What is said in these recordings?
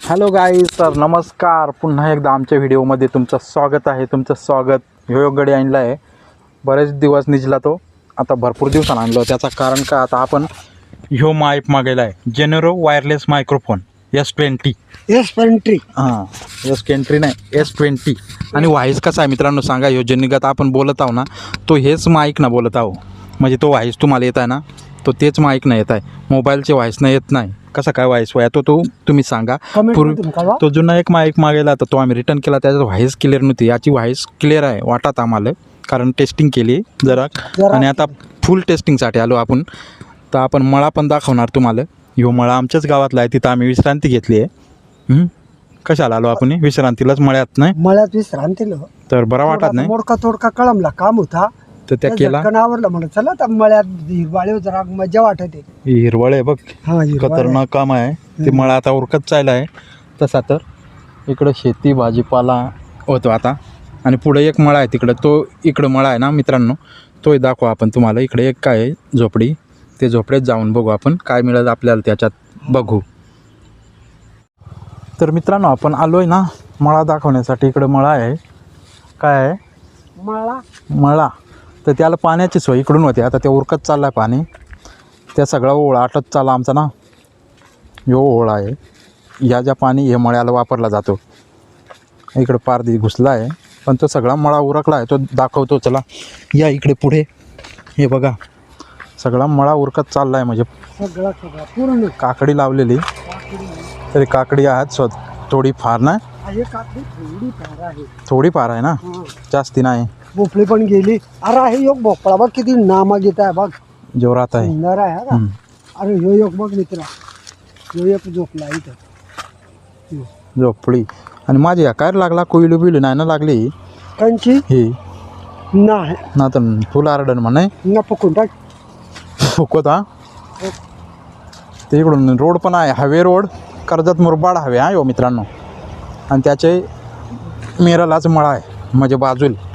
Hello guys, तर नमस्कार. पुन्हा एकदा आमच्या व्हिडिओमध्ये तुमचं स्वागत आहे. ह्यो गडी आणला आहे. बरेच दिवस निजला तो, आता भरपूर दिवसांनी आणलो. त्याचं कारण का, आता आपण ह्यो माईक मागवला आहे, जेनेरो वायरलेस मायक्रोफोन S20. हां, S20 नाही, S20. आणि व्हॉइस कसा आहे मित्रांनो सांगा. ह्यो ज्यांनीगत आपण बोलत आहो ना, तो हेच माईक ना बोलत आहो. म्हणजे तो व्हॉइस तुम्हाला येत आहे ना, तो तेच माईक न येत आहे. मोबाईलचे व्हॉइस न येत नाही. कसा काय व्हॉइस येतो तो तुम्ही सांगा. तो जुना एक माईक मागेला तर तो आम्ही रिटर्न केला, त्याच्यात व्हॉइस क्लिअर नव्हती. याची व्हॉइस क्लिअर आहे वाटत आम्हाला, कारण टेस्टिंग केली जरा. आणि आता फुल टेस्टिंगसाठी आलो आपण. तर आपण मळा पण दाखवणार तुम्हाला. ह्यो मळा आमच्याच गावातला आहे, तिथं आम्ही विश्रांती घेतली आहे. कशाला आलो आपण विश्रांतीलाच, मळ्यात नाही. मळ्यात विश्रांती तर बरा वाटत नाही. मोडका तोडका कळमला काम होता, तर त्या केला आवडला म्हणून चला तर मळ्यात हिरवाळे जरा मजा वाटते. हिरवळ आहे बघ, खतरनाक काम आहे ते. मळा आता उरकत चालला आहे. तसा तर इकडं शेती भाजीपाला होतो आता. आणि पुढे एक मळा आहे तिकडं, तो इकडं मळा आहे ना मित्रांनो, तोही दाखवा आपण तुम्हाला. इकडे एक काय आहे झोपडी, ते झोपडीत जाऊन बघू आपण काय मिळेल आपल्याला त्याच्यात बघू. तर मित्रांनो आपण आलोय ना मळा दाखवण्यासाठी. इकडं मळा आहे, काय आहे मळा. तर त्याला पाण्याची सोय इकडून होते, आता ते उरकत चाललं आहे पाणी. त्या सगळा ओळा आटत चालला आमचा ना. ह्यो ओळा आहे, या ज्या पाणी हे मळ्याला वापरला जातो. इकडं पारदी घुसला आहे, पण तो सगळा मळा उरकला आहे, तो दाखवतो. चला या इकडे पुढे, हे बघा सगळा मळा उरकत चालला आहे. म्हणजे सगळा पूर्ण काकडी लावलेली, तरी काकडी आहेत थोडी फार नाही, थोडी फार आहे ना, जास्ती नाही. भोपळी पण गेली. अरे आहे योग भोपळा बघ, किती नामागीत आहे बघ, जोरात आहे, सुंदर आहे का. अरे ह्यो योग बघ मित्रा, ह्यो एक झोपला इथं झोपडी. आणि माझी काय लागला, कोयलू बिलू नाही ना लागली कंची ही नाही ना, तर फुल आरडण म्हणे ना पकडून टाक फुकत. हा ते इकडून रोड पण आहे, हवे रोड, कर्जत मुरबाड हवे हा यो मित्रांनो. आणि त्याचे मेरलाच मळा आहे, म्हणजे बाजूला.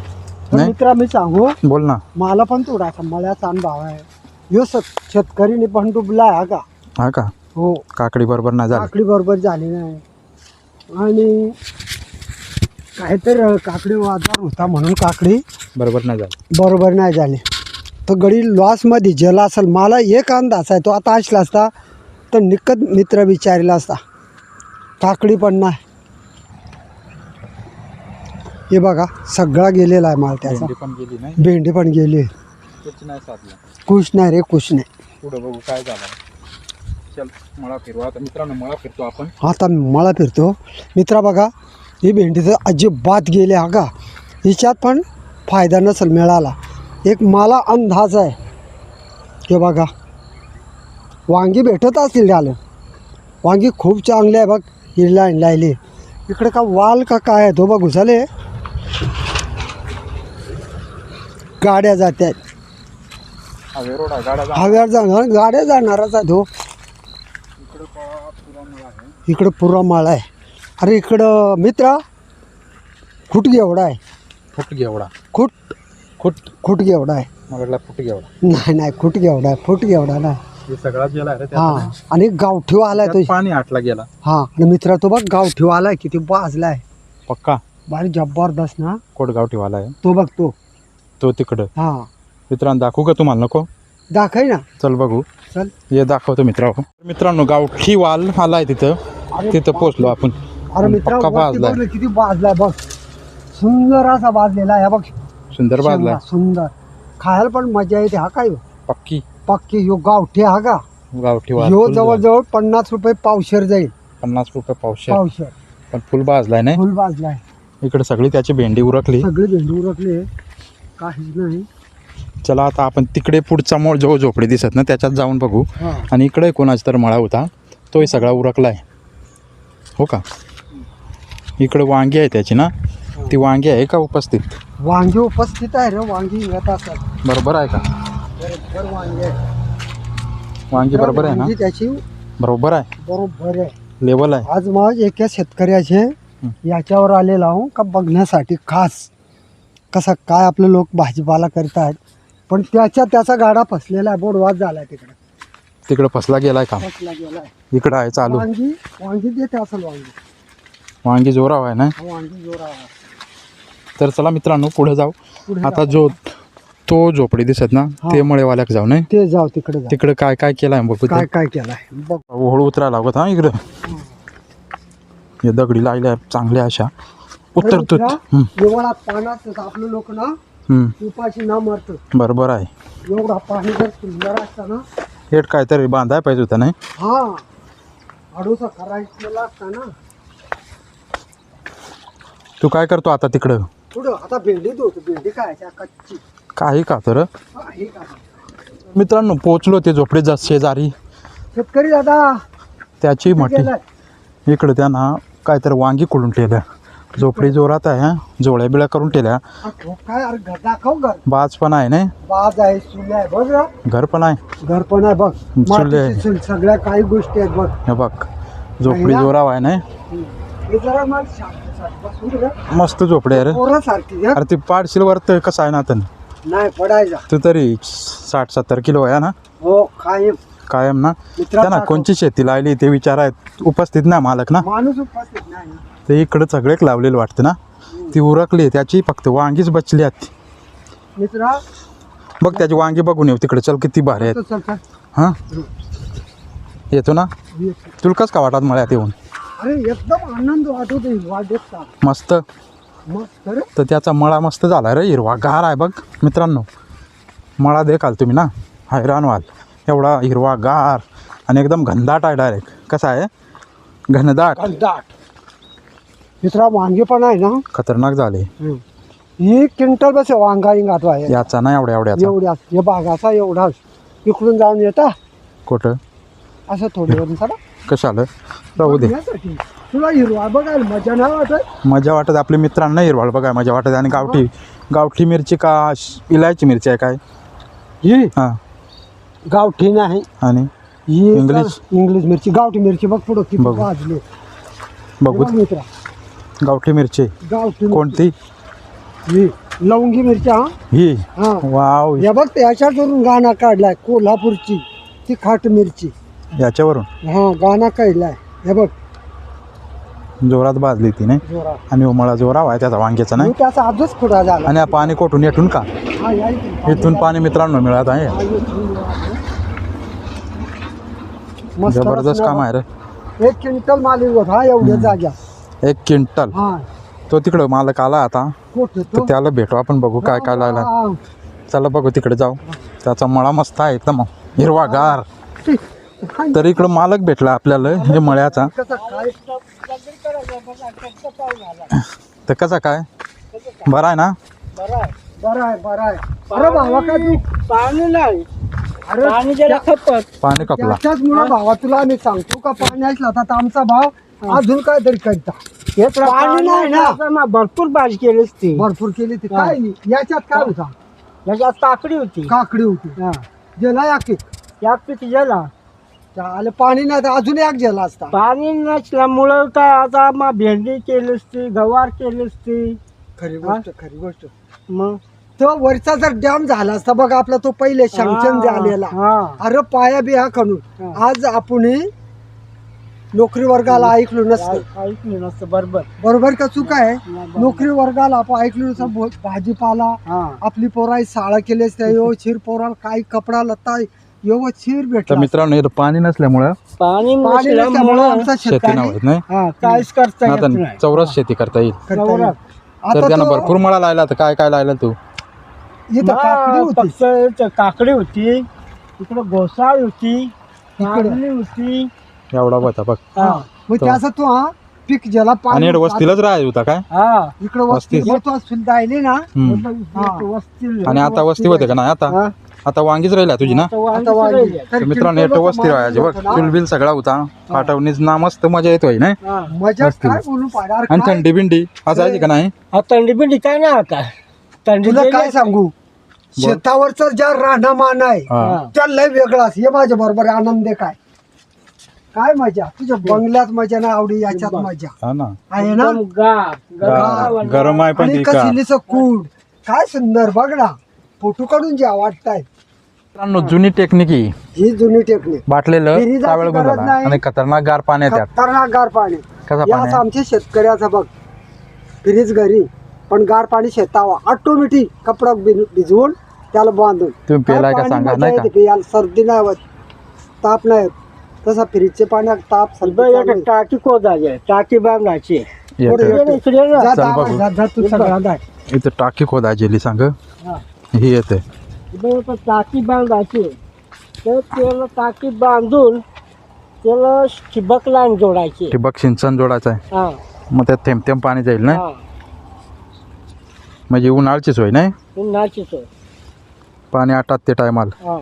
मित्रा मी सांगू, बोल ना. मला पण थोडासा मळ्याचा अनुभव आहे. ह्यो शेतकरीने पण डुबला आहे का. हा का. हो, काकडी बरोबर नाही झाली, काकडी बरोबर झाली नाही. आणि काहीतरी काकडी आजार होता म्हणून काकडी बरोबर नाही झाली. तर गडी लॉसमध्ये गेला असेल. मला एक अंदाज आहे, तो आता असला असता तर निकट मित्र विचारला असता. काकडी पण नाही. हे बघा सगळा गेलेला आहे माल त्याचा. भेंडी पण गेली. कुछ नाही रे, कुछ नाही. पुढे बघू काय झालं. चल मळा फिरवा आता मित्रांनो, मळा फिरतो आपण. आता मळा फिरतो मित्रा. बघा ही भेंडी तर अजिबात गेली हा का. हिच्यात पण फायदा नसेल मिळाला, एक मला अंदाज आहे. हे बघा वांगी भेटत असतील झालं, वांगी खूप चांगली आहे बघ. ही लाईन लायली इकडे का वाल का काय आहे तो बघ. घुसाले गाड्या जात आहेत, हव्यावर जाणार गाड्या जाणारच आहे तो. इकडं पुरा माळ आहे. अरे इकडं मित्रा खुटगी एवढा आहे. फुटगी एवढा खुटगी एवढा आहे. फुटगी एवढा नाही खुटगी एवढा आहे. फुटगी एवढा नाही. सगळा गेला रे. हा, आणि गावठी आलाय तो. पाणी आटला गेला. हा, आणि मित्रा तो बघ गावठी आलाय, किती बाजलाय पक्का, भारी जबरदस्त ना. कोट गावठी वाला आहे तो बघ तो तिकडं. हा मित्रांनो दाखवू का तुम्हाला, नको दाखय ना. चल बघू, चल हे दाखवतो मित्रांनो. गावठी वाल आलाय तिथं पोचलो आपण. अरे मित्रा किती बाजलाय बघ, सुंदर असा बाजलेला आहे बघ. सुंदर बाजलाय, सुंदर. खायला पण मजा येते. हा काय पक्की ह्यो गावठी हा का. गावठी वाल ह्यो जवळजवळ 50 रुपये पावशेर जाईल. 50 रुपये पावशेर. पण फुल बाजलाय नाही. फुल बाजलाय. इकडे सगळी त्याची भेंडी उरकली, सगळी भेंडी उरकली, काहीच नाही. चला आता आपण तिकडे पुढचा मोळ जो झोपडी दिसत ना त्याच्यात जाऊन बघू. आणि इकडे कोणाचा तर मळा होता, तोही सगळा उरकलाय हो का. इकडे वांगी आहे त्याची ना, ती वांगी आहे का उपस्थित. वांगी उपस्थित आहे रे, वांगी येत असतात. बरोबर आहे का. वांगी बरोबर आहे ना त्याची. बरोबर आहे, लेवल आहे. आज मग एका शेतकऱ्याचे याच्यावर आलेला आहो का बघण्यासाठी खास, कसा काय आपले लोक भाजीपाला करतात. पण त्याचा गाडा फसलेला आहे, बोडवाद झाला तिकडे. तिकडं फसला गेलाय का? फसला गेलाय. इकडं आहे चालू. वांगी वांगी देते असेल वांगी. वांगी जोराव आहे ना. वांगी जोरा. तर चला मित्रांनो पुढे जाऊ. आता जो तो झोपडी दिसत ना ते मळेवाल्याक जाऊ नाही. ते जाऊ तिकडे जाऊ. तिकडे काय काय केलंय बघू. काय काय केलाय बघ. हळू उतरायला लागत हा इकडं. हे दगडी लायल्या चांगल्या अशा उतरतो. एवढा पाण्यात आपलं लोक ना उपाशी ना मरत. बरोबर आहे. एवढा पाणी जर सुंदर असता ना हेट काहीतरी बांधाय पाहिजे होता नाही. हा आडूचा करायला असता ना. तू काय करतो आता तिकडं? पुढं आता भेंडी होतो. भेंडी काय कच्ची काही का तर आहे का. मित्रांनो पोचलो ते झोपडीत शेजारी. शेतकरी दादा त्याची म्हटी गेलाय. इकडं त्यांना काहीतरी वांगी कुडून ठेवल्या. झोपडी जोरात आहे. जोळ्या बिळ्या करून ठेवल्या. काय अरे घर दाखव. घर बाज पण आहे नाही. बाज आहे चुल्या आहे बघ ना. घर पण आहे. घर पण आहे बघ. चुले आहे. मातीची चूल, सगळ्या काही गोष्टी आहेत बघ. हे बघ झोपडी जोराव आहे नाही. हे जरा मला शांत बसून रे. मस्त झोपडी आहे रे. पोरासारखी अरे ती पाडशील वरत कसं आहे ना आता. नाही पडायचा. तू तरी 60-70 किलो आहे ना. हो कायम कायम ना. मित्रांनो, त्यांना कोणची शेती लावली ते विचारायत उपस्थित ना मालक ना. माणूस उपस्थित नाही ना. ते इकडं सगळे लावलेलं वाटतं ना. ती उरकली त्याची फक्त वांगीच बचली आहेत. मित्रा बघ त्याची वांगी बघून येऊ तिकडे. चल किती भारी आहेत. चल चल. हां येतो ना. ये. तुला कसं का वाटत मळ्यात येऊन? अरे एकदम आनंद वाटतो. वाढत मस्त. मस्त रे. तर त्याचा मळा मस्त झाला रे. हिरवा गार आहे बघ मित्रांनो. मळा देखाल तुम्ही ना हैराण व्हाल. एवढा हिरवा गार आणि एकदम घनदाट आहे. डायरेक्ट कसा आहे घनदाट. मित्रा वांगे पण आहे ना खतरनाक झाले. ही क्विंटल बस वांगा इंगात आहे. याचा ना एवढ्याचा एवढ्याच हे बागाचा एवढाच. इकडून जाऊन येता कुठं असं थोडी वरून चला. कशाला राहू दे. तुला हिरवा बघायला मजा नाही वाटत? मजा वाटत. आपल्या मित्रांना हिरवाळ बघाय मजा वाटत. आणि गावठी मिरची का इलायची मिरची आहे काय ही हां. गावठी नाही. आणि ही इंग्लिश इंग्लिश मिरची. गावठी मिरची बघ पुढं किती बघू. भाजली. बघू मित्रा गावठी मिरची गावठी कोणती? ही लवंगी मिरची. हा ही हा वाव. हे बघ त्याच्यावरून गाणा काढलाय कोल्हापूरची ती खाट मिरची. याच्यावरून हा गाणा काढलाय. हे बघ जोरात भाजली ती नाही. जोरा. आणि उमळा जोराव आहे त्याचा वांग्याचा नाही. त्याचा आजच खुडा झाला. आणि पाणी कोठून येतून का? हा, या इथून. इथून पाणी मित्रांनो मिळत आहे. हा, इथून. मस्त जबरदस्त रचना काम आहे रे. बघ. 1 क्विंटल माल होता एवढ्या जाग्या. 1 क्विंटल. हा तो तिकडं मालक आला आता. कुठं तर तो? त्याला भेटू आपण. बघू काय काय लागला. हा. चला बघू तिकडे जाऊ. त्याचा मळा मस्त आहे एकदम हिरवा गार. तर इकडं मालक भेटला आपल्याला हे मळ्याचा. कसं काय? तर कसा काय बरा आहे ना. बरं आहे. अरे भावा काय तू पाणी नाही. अरे पाणी पाणी कपला. त्याच्याच मुळे भावा तुला आम्ही सांगतो का पाणी असला तर आमचा भाव अजून काय तरी करता. पाणी नाही ना. भरपूर भाजी केलीच ती. भरपूर केली ती. काय नाही. याच्यात काय होता? याच्यात काकडी होती. काकडी होती. हा. गेला या की यात पीक गेला. आले पाणी नाही तर अजून एक गेला असता. पाणी नसल्यामुळं काय आता मग भेंडी केलीच ती, गवार केलीच ती. खरी गोष्ट. मग तो वरचा जर डॅम झाला असता बघा आपला तो पहिले सँक्शन झालेला. हा. अरे पाया बिया खणून आज आपण नोकरी वर्गाला ऐकलो नसतं. ऐकलं नसतं बरोबर. बरोबर का चूक आहे? नोकरी वर्गाला आपण ऐकलो नसतं. भाजीपाला हा. आपली पोराई शाळा केली असते. व्यवस्थित पोराला काही कपडा लत्ता व्यवस्थित तर भेटला. मित्रांनो इथं पाणी नसल्यामुळं पाणी पाणी नसल्यामुळं नसल्यामुळं आमचा शेती शेतकरी नाही होत नाही. हा काहीच करता येत आता नाही. चौरस शेती करता येईल. करता येईल. तर आता त्यानं तो भरपूर मळा लायला. तर काय काय लायला तू? इथं काकडी होती. फक्त काकडी होती. इकडं घोसाळ होती. नागली होती. एवढा होता बघ. हा. मग त्याचा तो हा पीक ज्याला आणि पाणी इकडं वस्तीलाच राहायचा होता काय? हा. इकडे वस्ती वस्ती. मग तो सुद्धा आली ना. हम्म. वस्ती. आणि आता वस्ती होते का नाही? आता आता वांगीच राहिल्या तुझी ना. आता वांगी आता वांगी. राहिली. तर मित्रांनो येतो वस्ती राहायची बघ. चुलबिल सगळा होता. पाठवणीच ना मस्त मजा येतोय नाही. हा. मजा वस्ती. काय बोलू पाडार आणि थंडी बिंडी असायची का नाही? हा थंडी बिंडी काय नाही आता. थंडी तुला गेली. काय सांगू शेतावरचा ज्या राहणीमान आहे हा. त्या लय वेगळाच. हे माझ्या बरोबर आनंद आहे. काय मजा तुझ्या बंगल्यात मजा नाही आवडी याच्यात मजा हा ना. आहे ना. एकदम गार. गरम आहे पण आणि ती का कसिलीचं कूड काय सुंदर बघ ना. फोटो काढून ज्या वाटताय मित्रांनो जुनी टेक्निक ही जुनी टेक्निक बाटलेलं विहिरी जायची कावळ गरज गुंडाळा नाही. आणि खतरनाक गार पाणी त्यात खतरनाक गार पाणी कसं या पाणी असं आमच्या शेतकऱ्याचं बघ फ्रीज घरी पण गार पाणी शेतावा ऑटोमॅटिक कपडा भिजवून त्याला बांधून तुम्ही काय पेलाय का पाणी सांगा मजा नाही का येते प्यायला. सर्दी नाही होत ताप नाही होत तसा फ्रीजचे पाण्यात ताप सर्दी इथं एक चालू. टाकी खोदायची टाकी बांधायची पुढे येतं. येतो. इकडे ये ना. जा, चल जा, बघू. जा, जा, तू सगळा जा. इथं टाकी खोदायची सांग हा. ही येते इथं एक टाकी बांधायची तर त्याला टाकी बांधून त्याला ठिबक लाईन जोडायची. ठिबक सिंचन जोडायचं आहे हा मग त्यात थेंब थेंब पाणी जाईल ना हा म्हणजे उन्हाळ्याची सोय नाही उन्हाची सोय. पाणी आटात ते टायमाला हा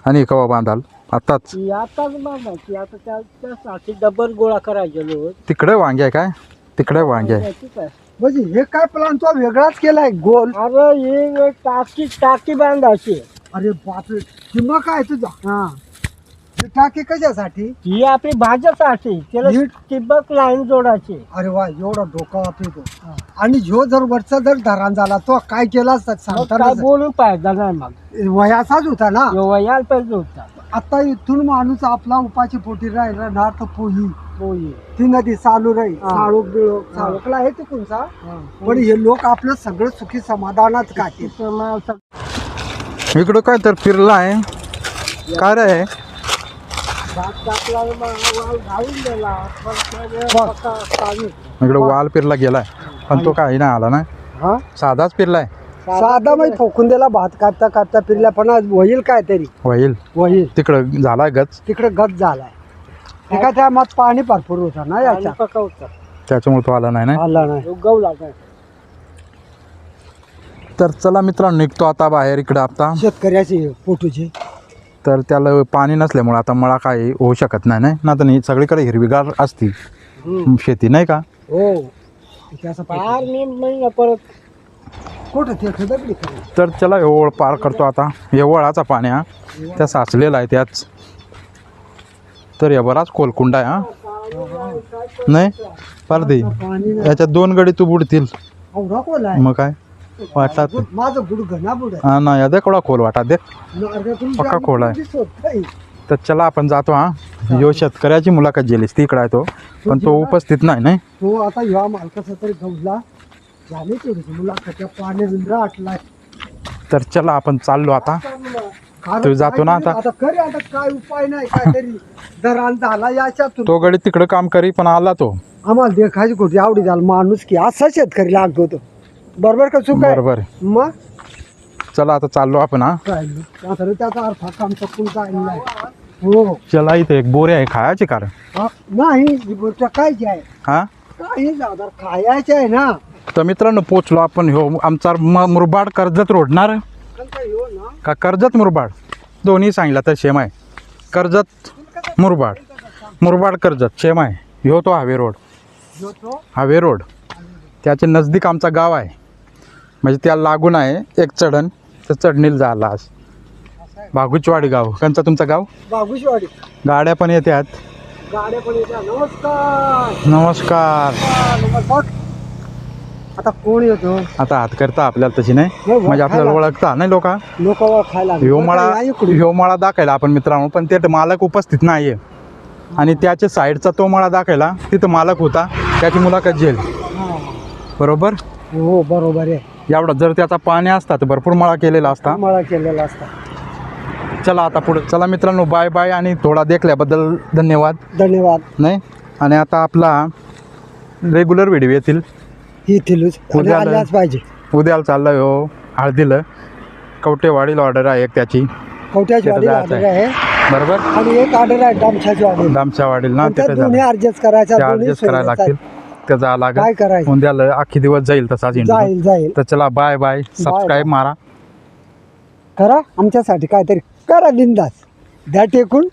आणि कवा बांधाल आताच ती आताच बांधायची. आता त्यासाठी डबल गोळा करायचे लोक. तिकडे वांगे आहे काय तिकडे वांगे आहे ठीक आहे. म्हणजे हे काय प्लान तो वेगळाच केलाय गोल. अरे ही एक टाकी बांधायची. अरे बापरे किंवा काय तुझा हा ही टाकी कशासाठी. ही आपली भाज्यासाठी त्याला ही- ठिबक लाईन जोडायची. अरे वा एवढा डोका वापरतो आणि ह्यो जर वरचा जर धरान झाला तो काय केला असता मग सांगता काय नाही. बोलून फायदा नाही मग. वयाचाच होता ना. यायला पाहिजे होता. आता इथून माणूस आपला उपाची पोटी राहिला ना तर पोही होय. ती नदी चालू राहील हा. साळूक बिळूक हा. साळूकला आहे तिकडचा हा. पण हे लोक आपलं सगळं सुखी समाधानात काढतील. तिथं मग इकडं काय तर फिरला आहे काय रे भात टाकला आणि मग वाल घालून दिला. मग त्याने बघ. पक्का पाणी. इकडं वाल फिरला गेलाय पण तो काही नाही आला ना हा साधाच फिरलाय साधा माहिती फोकून दिला भात कापता कापता फिरला पण आज होईल काय तरी होईल होईल तिकडं झालाय गच तिकडे गच झालाय एका टायमात पाणी भरपूर होता ना पाणी याच्या पकवतं. त्याच्यामुळे तो आला नाही ना आला नाही उगवला काय. तर चला मित्रांनो निघतो आता बाहेर इकडं आता शेतकऱ्याची पोटूची तर त्याला पाणी नसल्यामुळे आता मळा काही होऊ शकत नाही ना तर सगळीकडे हिरवीगार असती शेती नाही का हो त्याचा फार मी महिना परत कुठं ते दगडी करेल. तर चला हे ओळ पार करतो आता हे वळाचा पाणी हा त्या साचलेला आहे त्याच तर या बराच कोलकुंडा आहे हा नाही पारदी पाणी नाही. याच्यात 2 गडी तू बुडतील एवढा खोल आहे मग काय वाटतात माझं बुड घना बुड हा ना या दे केवढा खोल वाटा दे आहे पक्का खोल आहे. दिसत नाही. तर चला आपण जातो हा ह्यो शेतकऱ्याची मुलाखत गेलीस तिकडे आहे तो पण तो उपस्थित नाही तो आता ह्या मालकाचा तरी गवला झाले थोडीशी मुलाखतच्या पाणी रुंद्र आटलाय तर चला आपण चाललो आता कारण तू जातो ना काय आता? खरे आता काय उपाय नाही काहीतरी दरान झाला याच्यातून तो गडी तिकडं काम करी पण आला तो आम्हाला देखायची कुठे आवडी झाला माणूस की असा शेतकरी लागतो तो बरोबर का चूक आहे बरोबर मग चला आता चाललो आपण हा काय नाही. आता रे त्याचा अर्थ काम चकून काय नाही हो चला इथे एक बोरे आहे खायची कारण हा, नाही ही गोष्ट कायची आहे हा काही जाणार खायचे आहे ना तर मित्रांनो पोचलो आपण ह्यो आमचा मुरबाड कर्जत रोडणार पण काय हो ना का कर्जत मुरबाड दोन्ही सांगितलं तर सेम आहे कर्जत मुरबाड कर्जत सेम आहे ह्यो तो हावे रोड जो तो हावे रोड त्याच्या नजदीक आमचा गाव आहे म्हणजे त्याला लागून आहे एक चढण तर चढणीला झाला आज भागुचवाडी गाव कंचा तुमचं गाव बागुशवाडी गाड्या पण येतात गाड्या पण येतात नमस्कार नमस्कार नमस्कार आता कोण येतो आता हात करता आपल्याला तशी नाही हो, म्हणजे आपल्याला ओळखता नाही लोक लोक खायला ह्यो मळा दाखवला आपण मित्रांनो पण ते मालक उपस्थित नाहीये आणि त्याच्या साईडचा तो मळा दाखवला तिथं मालक होता त्याची मुलाखत झेल बरोबर हो बरोबर आहे एवढा जर त्याचा पाणी असता तर भरपूर मळा केलेला असता मला केलेला असता चला आता पुढे चला मित्रांनो बाय बाय आणि थोडा देखल्याबद्दल धन्यवाद धन्यवाद नाही आणि आता आपला रेग्युलर व्हिडिओ येतील ही थिलूच उद्या आलं. आल्याच पाहिजे उद्याला चाललं हो हळदीला कवटेवाडीला ऑर्डर आहे एक त्याची कवट्याची तिथं वाडी जायचं ऑर्डर आहे बरोबर आणि एक ऑर्डर आहे डामछाची वाडी दामच्या वाडीला ना त्या तिथे दोन्ही ऍडजस्ट करायच्या दोन्ही चार्जेस करायला सोयीनुसार. लागतील त्याचा काय लागेल करायचं उद्याला अख्खी दिवस जाईल तसाच इंटरव्ह्यू. जाईल जाईल तर चला बाय बाय सबस्क्राईब मारा करा आमच्यासाठी काहीतरी करा बिंदास द्या टेकून